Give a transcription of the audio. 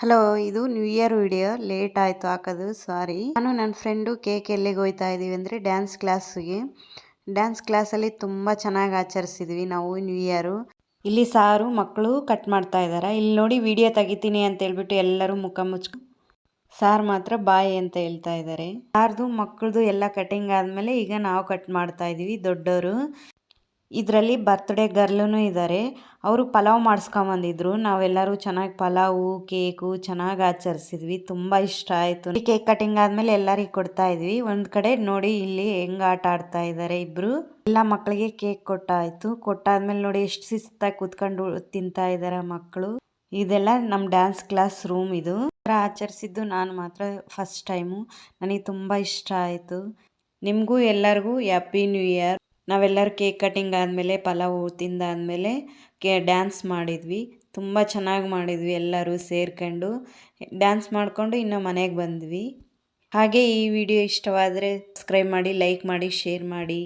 Hello, ಇದು new year video late ಆಯಿತು ಹಾಕೋದು, ಸಾರಿ. ನಾನು ನನ್ನ ಫ್ರೆಂಡು ಕೇಕ್ ಎಲ್ಲಿಗೆ ಹೋಗ್ತಾ ಇದ್ದೀವಿ ಅಂದರೆ ಡ್ಯಾನ್ಸ್ ಕ್ಲಾಸ್ಗೆ. ಡ್ಯಾನ್ಸ್ ಕ್ಲಾಸಲ್ಲಿ ತುಂಬ ಚೆನ್ನಾಗಿ ಆಚರಿಸಿದ್ವಿ ನಾವು ನ್ಯೂ ಇಯರು. ಇಲ್ಲಿ ಸಾರು ಮಕ್ಕಳು ಕಟ್ ಮಾಡ್ತಾ ಇದ್ದಾರೆ. ಇಲ್ಲಿ ನೋಡಿ ವಿಡಿಯೋ ತೆಗಿತೀನಿ ಅಂತ ಹೇಳ್ಬಿಟ್ಟು ಎಲ್ಲರೂ ಮುಖ ಮುಚ್ಕೊಂಡು, ಸಾರ್ ಮಾತ್ರ ಬಾಯ್ ಅಂತ ಹೇಳ್ತಾ ಇದ್ದಾರೆ. ಸಾರ್ದು ಮಕ್ಕಳದು ಎಲ್ಲ ಕಟಿಂಗ್ ಆದಮೇಲೆ ಈಗ ನಾವು ಕಟ್ ಮಾಡ್ತಾ ಇದ್ದೀವಿ ದೊಡ್ಡವರು. ಇದರಲ್ಲಿ ಬರ್ತ್ಡೇ ಗರ್ಲೂ ಇದ್ದಾರೆ. ಅವರು ಪಲಾವ್ ಮಾಡಿಸ್ಕೊಂಬಂದಿದ್ರು. ನಾವೆಲ್ಲರೂ ಚೆನ್ನಾಗಿ ಪಲಾವು ಕೇಕು ಚೆನ್ನಾಗಿ ಆಚರಿಸಿದ್ವಿ. ತುಂಬ ಇಷ್ಟ ಆಯಿತು. ಕೇಕ್ ಕಟಿಂಗ್ ಆದಮೇಲೆ ಎಲ್ಲರಿಗೆ ಕೊಡ್ತಾ ಇದ್ವಿ. ಒಂದು ಕಡೆ ನೋಡಿ ಇಲ್ಲಿ ಹೆಂಗೆ ಆಟ ಆಡ್ತಾ ಇದ್ದಾರೆ ಇಬ್ಬರು. ಎಲ್ಲ ಮಕ್ಕಳಿಗೆ ಕೇಕ್ ಕೊಟ್ಟಾಯಿತು. ಕೊಟ್ಟಾದ್ಮೇಲೆ ನೋಡಿ ಎಷ್ಟು ಶಿಸ್ತಾಗಿ ಕೂತ್ಕೊಂಡು ತಿಂತಾ ಇದ್ದಾರೆ ಮಕ್ಕಳು. ಇದೆಲ್ಲ ನಮ್ಮ ಡ್ಯಾನ್ಸ್ ಕ್ಲಾಸ್ ರೂಮ್. ಇದು ಆಚರಿಸಿದ್ದು ನಾನು ಮಾತ್ರ ಫಸ್ಟ್ ಟೈಮು. ನನಗೆ ತುಂಬ ಇಷ್ಟ ಆಯಿತು. ನಿಮಗೂ ಎಲ್ಲರಿಗೂ ಹ್ಯಾಪಿ ನ್ಯೂ ಇಯರ್. ನಾವೆಲ್ಲರೂ ಕೇಕ್ ಕಟಿಂಗ್ ಆದಮೇಲೆ ಪಲಾವು ತಿಂದಾದಮೇಲೆ ಡ್ಯಾನ್ಸ್ ಮಾಡಿದ್ವಿ. ತುಂಬ ಚೆನ್ನಾಗಿ ಮಾಡಿದ್ವಿ. ಎಲ್ಲರೂ ಸೇರ್ಕೊಂಡು ಡ್ಯಾನ್ಸ್ ಮಾಡಿಕೊಂಡು ಇನ್ನು ಮನೆಗೆ ಬಂದ್ವಿ. ಹಾಗೆ ಈ ವಿಡಿಯೋ ಇಷ್ಟವಾದರೆ ಸಬ್ಸ್ಕ್ರೈಬ್ ಮಾಡಿ, ಲೈಕ್ ಮಾಡಿ, ಶೇರ್ ಮಾಡಿ.